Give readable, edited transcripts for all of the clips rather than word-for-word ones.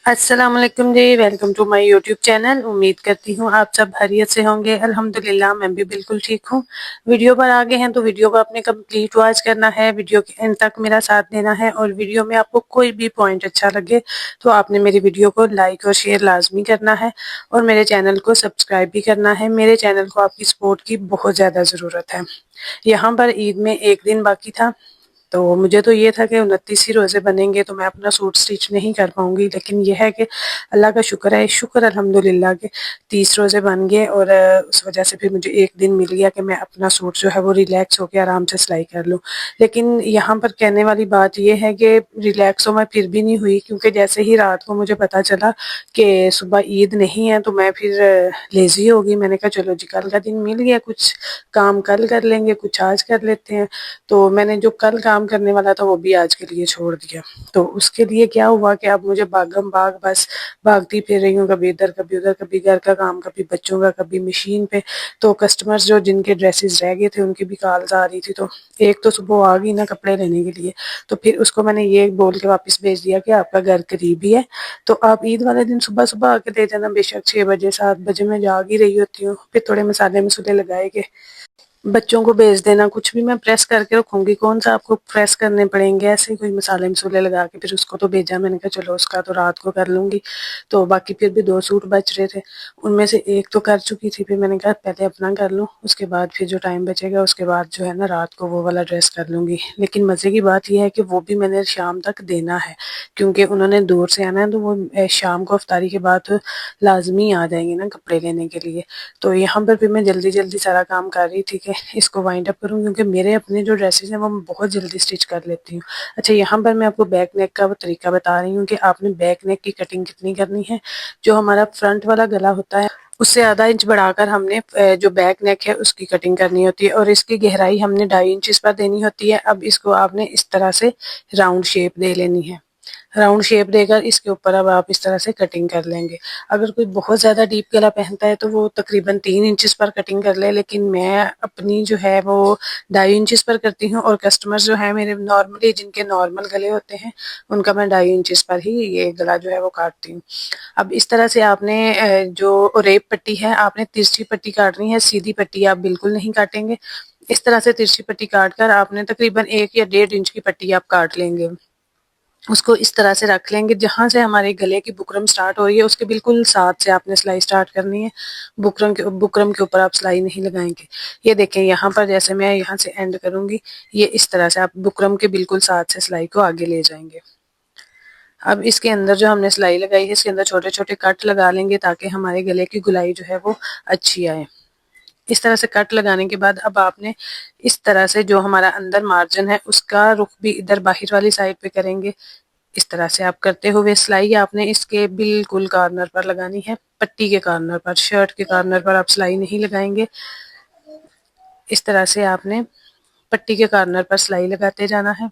अस्सलाम वालेकुम जी। Welcome to my YouTube channel. उम्मीद करती हूँ आप सब खैरियत से होंगे। अल्हम्दुलिल्लाह मैं भी बिल्कुल ठीक हूँ। वीडियो पर आगे हैं तो वीडियो को आपने कंप्लीट वॉच करना है, वीडियो के एंड तक मेरा साथ देना है और वीडियो में आपको कोई भी पॉइंट अच्छा लगे तो आपने मेरी वीडियो को लाइक और शेयर लाजमी करना है और मेरे चैनल को सब्सक्राइब भी करना है। मेरे चैनल को आपकी सपोर्ट की बहुत ज़्यादा ज़रूरत है। यहाँ पर ईद में एक दिन बाकी था तो मुझे तो ये था कि 29 ही रोज़े बनेंगे तो मैं अपना सूट स्टिच नहीं कर पाऊंगी, लेकिन यह है कि अल्लाह का शुक्र है, शुक्र अल्हम्दुलिल्लाह के 30 रोज़े बन गए और उस वजह से फिर मुझे एक दिन मिल गया कि मैं अपना सूट जो है वो रिलैक्स होकर आराम से सिलाई कर लूँ। लेकिन यहाँ पर कहने वाली बात यह है कि रिलैक्स तो मैं फिर भी नहीं हुई, क्योंकि जैसे ही रात को मुझे पता चला कि सुबह ईद नहीं है तो मैं फिर लेज़ी हो गई। मैंने कहा चलो जी कल का दिन मिल गया, कुछ काम कल कर लेंगे, कुछ आज कर लेते हैं। तो मैंने जो कल काम करने वाला था वो भी आज के लिए छोड़ दिया। तो उसके लिए क्या हुआ कि अब मुझे भागम भाग बस भागती फिर रही हूँ, कभी इधर कभी उधर, कभी घर का काम, कभी बच्चों का, कभी मशीन पे। तो कस्टमर्स जो जिनके ड्रेसेस रह गए थे उनकी भी कॉल्स आ रही थी। तो एक तो सुबह आ गई ना कपड़े लेने के लिए, तो फिर उसको मैंने ये बोल के वापस भेज दिया कि आपका घर करीब ही है तो आप ईद वाले दिन सुबह सुबह आके दे जाना। बेशक 6 बजे 7 बजे मैं जाग ही रही होती हूँ। फिर थोड़े मसाले मसूले लगाए के बच्चों को भेज देना। कुछ भी मैं प्रेस करके रखूंगी, कौन सा आपको प्रेस करने पड़ेंगे, ऐसे ही कोई मसाले मसूले लगा के फिर उसको तो भेजा। मैंने कहा चलो उसका तो रात को कर लूंगी। तो बाकी फिर भी 2 सूट बच रहे थे, उनमें से एक तो कर चुकी थी। फिर मैंने कहा पहले अपना कर लूँ, उसके बाद फिर जो टाइम बचेगा उसके बाद जो है ना रात को वो वाला ड्रेस कर लूंगी। लेकिन मज़े की बात यह है कि वो भी मैंने शाम तक देना है, क्योंकि उन्होंने दूर से आना है तो वो शाम को अफ्तारी के बाद तो लाजमी आ जाएंगे ना कपड़े लेने के लिए। तो यहाँ पर भी मैं जल्दी जल्दी सारा काम कर रही थी कि इसको वाइंड अप करूँ, क्योंकि मेरे अपने जो ड्रेसेस हैं वो मैं बहुत जल्दी स्टिच कर लेती हूँ। अच्छा, यहाँ पर मैं आपको बैक नेक का वो तरीका बता रही हूँ कि आपने बैक नेक की कटिंग कितनी करनी है। जो हमारा फ्रंट वाला गला होता है उससे आधा इंच बढ़ाकर हमने जो बैक नेक है उसकी कटिंग करनी होती है और इसकी गहराई हमने 2.5 इंच इस पर देनी होती है। अब इसको आपने इस तरह से राउंड शेप दे लेनी है। राउंड शेप देकर इसके ऊपर अब आप इस तरह से कटिंग कर लेंगे। अगर कोई बहुत ज़्यादा डीप गला पहनता है तो वो तकरीबन 3 इंचेस पर कटिंग कर ले, लेकिन मैं अपनी जो है वो 2.5 इंचेस पर करती हूँ और कस्टमर्स जो है मेरे नॉर्मली जिनके नॉर्मल गले होते हैं उनका मैं 2.5 इंचेस पर ही ये गला जो है वो काटती हूँ। अब इस तरह से आपने जो रेप पट्टी है आपने तिरछी पट्टी काटनी है, सीधी पट्टी आप बिल्कुल नहीं काटेंगे। इस तरह से तिरछी पट्टी काट कर आपने तकरीबन 1 या 1.5 इंच की पट्टी आप काट लेंगे। उसको इस तरह से रख लेंगे, जहाँ से हमारे गले की बुकरम स्टार्ट हो रही है उसके बिल्कुल साथ से आपने सिलाई स्टार्ट करनी है। बुकरम के ऊपर आप सिलाई नहीं लगाएंगे। ये देखें यहाँ पर जैसे मैं यहाँ से एंड करूंगी, ये इस तरह से आप बुकरम के बिल्कुल साथ से सिलाई को आगे ले जाएंगे। अब इसके अंदर जो हमने सिलाई लगाई है इसके अंदर छोटे छोटे कट लगा लेंगे ताकि हमारे गले की गुलाई जो है वो अच्छी आए। इस तरह से कट लगाने के बाद अब आपने इस तरह से जो हमारा अंदर मार्जिन है उसका रुख भी इधर बाहर वाली साइड पे करेंगे। इस तरह से आप करते हुए सिलाई आपने इसके बिल्कुल कॉर्नर पर लगानी है, पट्टी के कॉर्नर पर, शर्ट के कॉर्नर पर आप सिलाई नहीं लगाएंगे। इस तरह से आपने पट्टी के कॉर्नर पर सिलाई लगाते जाना है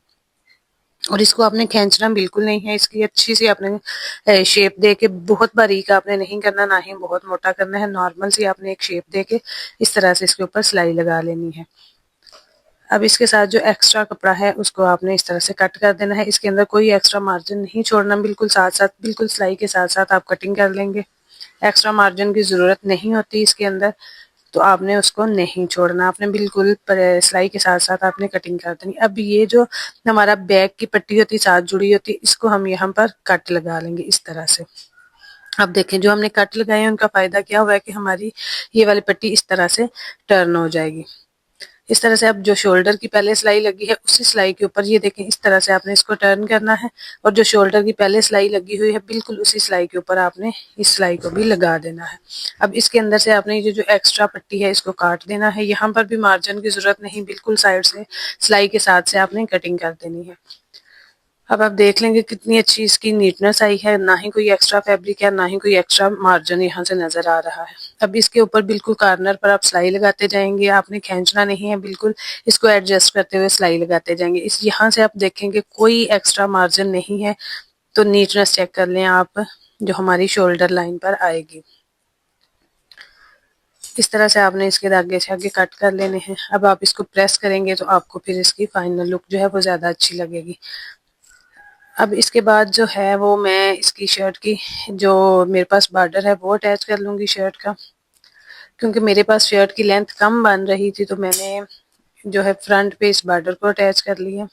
और इसको आपने खींचना बिल्कुल नहीं है। इसकी अच्छी सी आपने शेप दे के, बहुत बारीक आपने नहीं करना ना ही बहुत मोटा करना है, नॉर्मल सी आपने एक शेप दे के इस तरह से इसके ऊपर सिलाई लगा लेनी है। अब इसके साथ जो एक्स्ट्रा कपड़ा है उसको आपने इस तरह से कट कर देना है। इसके अंदर कोई एक्स्ट्रा मार्जिन नहीं छोड़ना, बिल्कुल साथ साथ, बिल्कुल सिलाई के साथ साथ आप कटिंग कर लेंगे। एक्स्ट्रा मार्जिन की ज़रूरत नहीं होती इसके अंदर, तो आपने उसको नहीं छोड़ना, आपने बिल्कुल सिलाई के साथ साथ आपने कटिंग कर देनी। अब ये जो हमारा बैक की पट्टी होती है साथ जुड़ी होती है, इसको हम यहाँ पर कट लगा लेंगे इस तरह से। अब देखें जो हमने कट लगाए हैं उनका फायदा क्या हुआ है कि हमारी ये वाली पट्टी इस तरह से टर्न हो जाएगी। इस तरह से अब जो शोल्डर की पहले सिलाई लगी है उसी सिलाई के ऊपर ये देखें इस तरह से आपने इसको टर्न करना है और जो शोल्डर की पहले सिलाई लगी हुई है बिल्कुल उसी सिलाई के ऊपर आपने इस सिलाई को भी लगा देना है। अब इसके अंदर से आपने ये जो एक्स्ट्रा पट्टी है इसको काट देना है। यहाँ पर भी मार्जिन की जरूरत नहीं, बिल्कुल साइड से सिलाई के साथ से आपने कटिंग कर देनी है। अब आप देख लेंगे कितनी अच्छी इसकी नीटनेस आई है, ना ही कोई एक्स्ट्रा फैब्रिक है ना ही कोई एक्स्ट्रा मार्जिन यहाँ से नजर आ रहा है। अब इसके ऊपर बिल्कुल कॉर्नर पर आप सिलाई लगाते जाएंगे, आपने खींचना नहीं है, बिल्कुल इसको एडजस्ट करते हुए सिलाई लगाते जाएंगे। इस यहाँ से आप देखेंगे कोई एक्स्ट्रा मार्जिन नहीं है। तो नीटनेस चेक कर लें आप, जो हमारी शोल्डर लाइन पर आएगी। इस तरह से आपने इसके धागे से आगे कट कर लेने हैं। अब आप इसको प्रेस करेंगे तो आपको फिर इसकी फाइनल लुक जो है वो ज्यादा अच्छी लगेगी। अब इसके बाद जो है वो मैं इसकी शर्ट की जो मेरे पास बॉर्डर है वो अटैच कर लूँगी शर्ट का। क्योंकि मेरे पास शर्ट की लेंथ कम बन रही थी तो मैंने जो है फ्रंट पे इस बॉर्डर को अटैच कर लिया।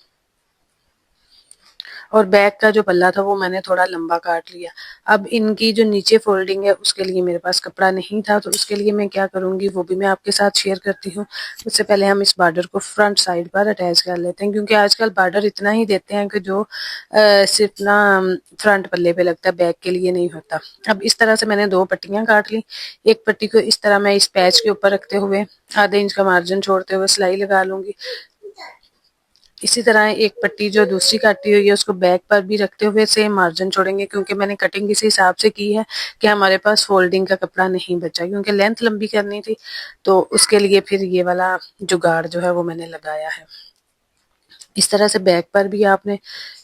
और बैक का जो पल्ला था वो मैंने थोड़ा लंबा काट लिया। अब इनकी जो नीचे फोल्डिंग है उसके लिए मेरे पास कपड़ा नहीं था, तो उसके लिए मैं क्या करूँगी वो भी मैं आपके साथ शेयर करती हूँ। उससे पहले हम इस बॉर्डर को फ्रंट साइड पर अटैच कर लेते हैं, क्योंकि आजकल बॉर्डर इतना ही देते हैं कि जो सिर्फ ना फ्रंट पल्ले पे लगता है, बैक के लिए नहीं होता। अब इस तरह से मैंने 2 पट्टियाँ काट ली। एक पट्टी को इस तरह मैं इस पैच के ऊपर रखते हुए आधे इंच का मार्जिन छोड़ते हुए सिलाई लगा लूँगी। इसी तरह एक पट्टी जो दूसरी काटी हुई है उसको बैक पर भी रखते हुए सेम मार्जिन छोड़ेंगे, क्योंकि मैंने कटिंग इस हिसाब से की है कि हमारे पास फोल्डिंग का कपड़ा नहीं बचा, क्योंकि लेंथ लंबी करनी थी। तो उसके लिए फिर ये वाला जुगाड़ जो है वो मैंने लगाया है। इस तरह से बैक पर भी आपने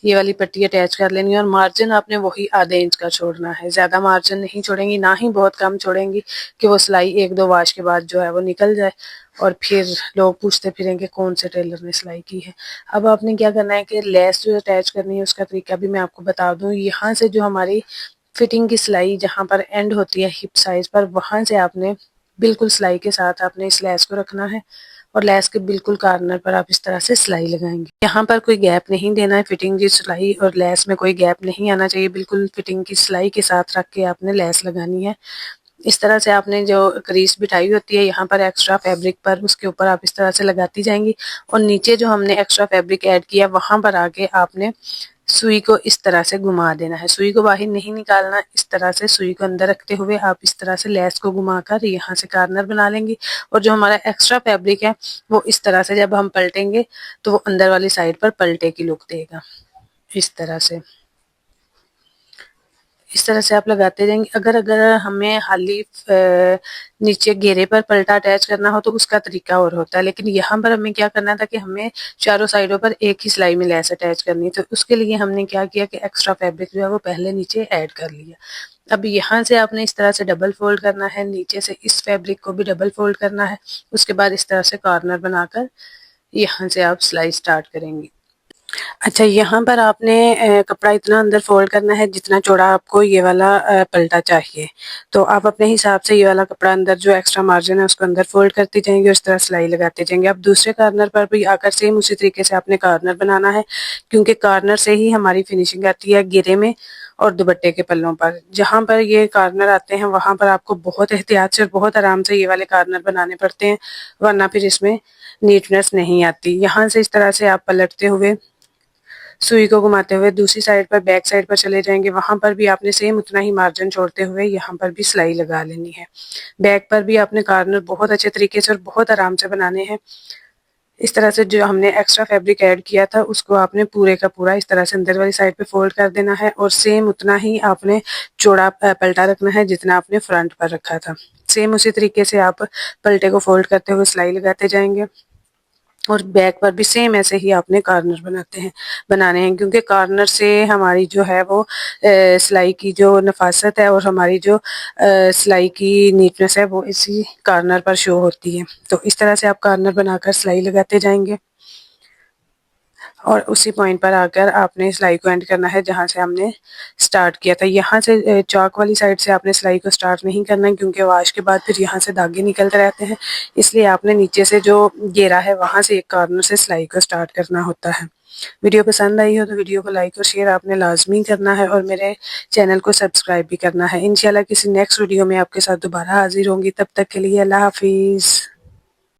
ये वाली पट्टी अटैच कर लेनी है और मार्जिन आपने वही आधे इंच का छोड़ना है। ज़्यादा मार्जिन नहीं छोड़ेंगी, ना ही बहुत कम छोड़ेंगी कि वो सिलाई 1-2 वाश के बाद जो है वो निकल जाए और फिर लोग पूछते फिरेंगे कौन से टेलर ने सिलाई की है। अब आपने क्या करना है कि लेस जो अटैच करनी है उसका तरीका भी मैं आपको बता दूँ। यहाँ से जो हमारी फिटिंग की सिलाई जहाँ पर एंड होती है हिप साइज़ पर, वहाँ से आपने बिल्कुल सिलाई के साथ आपने इस लेस को रखना है और लेस के बिल्कुल कॉर्नर पर आप इस तरह से सिलाई लगाएंगे। यहाँ पर कोई गैप नहीं देना है। फिटिंग की सिलाई और लेस में कोई गैप नहीं आना चाहिए। बिल्कुल फिटिंग की सिलाई के साथ रख के आपने लेस लगानी है। इस तरह से आपने जो क्रीज बिठाई होती है यहाँ पर एक्स्ट्रा फैब्रिक पर, उसके ऊपर आप इस तरह से लगाती जाएंगी और नीचे जो हमने एक्स्ट्रा फैब्रिक ऐड किया वहां पर आके आपने सुई को इस तरह से घुमा देना है। सुई को बाहर नहीं निकालना, इस तरह से सुई को अंदर रखते हुए आप इस तरह से लेस को घुमाकर यहाँ से कॉर्नर बना लेंगे और जो हमारा एक्स्ट्रा फैब्रिक है वो इस तरह से जब हम पलटेंगे तो वो अंदर वाली साइड पर पलटे की लुक देगा। इस तरह से आप लगाते जाएंगे। अगर अगर हमें खाली नीचे घेरे पर पलटा अटैच करना हो तो उसका तरीका और होता है, लेकिन यहाँ पर हमें क्या करना था कि हमें चारों साइडों पर एक ही सिलाई में लेस अटैच करनी, तो उसके लिए हमने क्या किया कि एक्स्ट्रा फैब्रिक जो है वो पहले नीचे ऐड कर लिया। अब यहाँ से आपने इस तरह से डबल फोल्ड करना है, नीचे से इस फैब्रिक को भी डबल फोल्ड करना है। उसके बाद इस तरह से कॉर्नर बनाकर यहाँ से आप सिलाई स्टार्ट करेंगी। अच्छा, यहाँ पर आपने कपड़ा इतना अंदर फोल्ड करना है जितना चौड़ा आपको ये वाला पलटा चाहिए। तो आप अपने हिसाब से ये वाला कपड़ा अंदर जो एक्स्ट्रा मार्जिन है उसको अंदर फोल्ड करती जाएंगे और इस तरह सिलाई लगाते जाएंगे। अब दूसरे कॉर्नर पर भी आकर सेम उसी तरीके से आपने कॉर्नर बनाना है, क्योंकि कॉर्नर से ही हमारी फिनिशिंग आती है घेरे में और दुपट्टे के पल्लों पर। जहाँ पर ये कॉर्नर आते हैं वहाँ पर आपको बहुत एहतियात से और बहुत आराम से ये वाले कॉर्नर बनाने पड़ते हैं, वरना फिर इसमें नीटनेस नहीं आती। यहाँ से इस तरह से आप पलटते हुए सुई को घुमाते हुए दूसरी साइड पर बैक साइड पर चले जाएंगे। वहां पर भी आपने सेम उतना ही मार्जिन छोड़ते हुए यहाँ पर भी सिलाई लगा लेनी है। बैक पर भी आपने कॉर्नर बहुत अच्छे तरीके से और बहुत आराम से बनाने हैं। इस तरह से जो हमने एक्स्ट्रा फैब्रिक ऐड किया था उसको आपने पूरे का पूरा इस तरह से अंदर वाली साइड पे फोल्ड कर देना है और सेम उतना ही आपने चौड़ा पलटा रखना है जितना आपने फ्रंट पर रखा था। सेम उसी तरीके से आप पलटे को फोल्ड करते हुए सिलाई लगाते जाएंगे और बैक पर भी सेम ऐसे ही आपने कॉर्नर बनाने हैं, क्योंकि कॉर्नर से हमारी जो है वो सिलाई की जो नफासत है और हमारी जो सिलाई की नीटनेस है वो इसी कॉर्नर पर शो होती है। तो इस तरह से आप कॉर्नर बनाकर सिलाई लगाते जाएंगे और उसी पॉइंट पर आकर आपने सिलाई को एंड करना है जहां से हमने स्टार्ट किया था। यहाँ से चौक वाली साइड से आपने सिलाई को स्टार्ट नहीं करना है, क्योंकि वाश के बाद फिर यहाँ से धागे निकलते रहते हैं। इसलिए आपने नीचे से जो घेरा है वहां से एक कॉर्नर से सिलाई को स्टार्ट करना होता है। वीडियो पसंद आई हो तो वीडियो को लाइक और शेयर आपने लाजमी करना है और मेरे चैनल को सब्सक्राइब भी करना है। इंशाल्लाह किसी नेक्स्ट वीडियो में आपके साथ दोबारा हाजिर होंगी। तब तक के लिए अल्लाह हाफिज।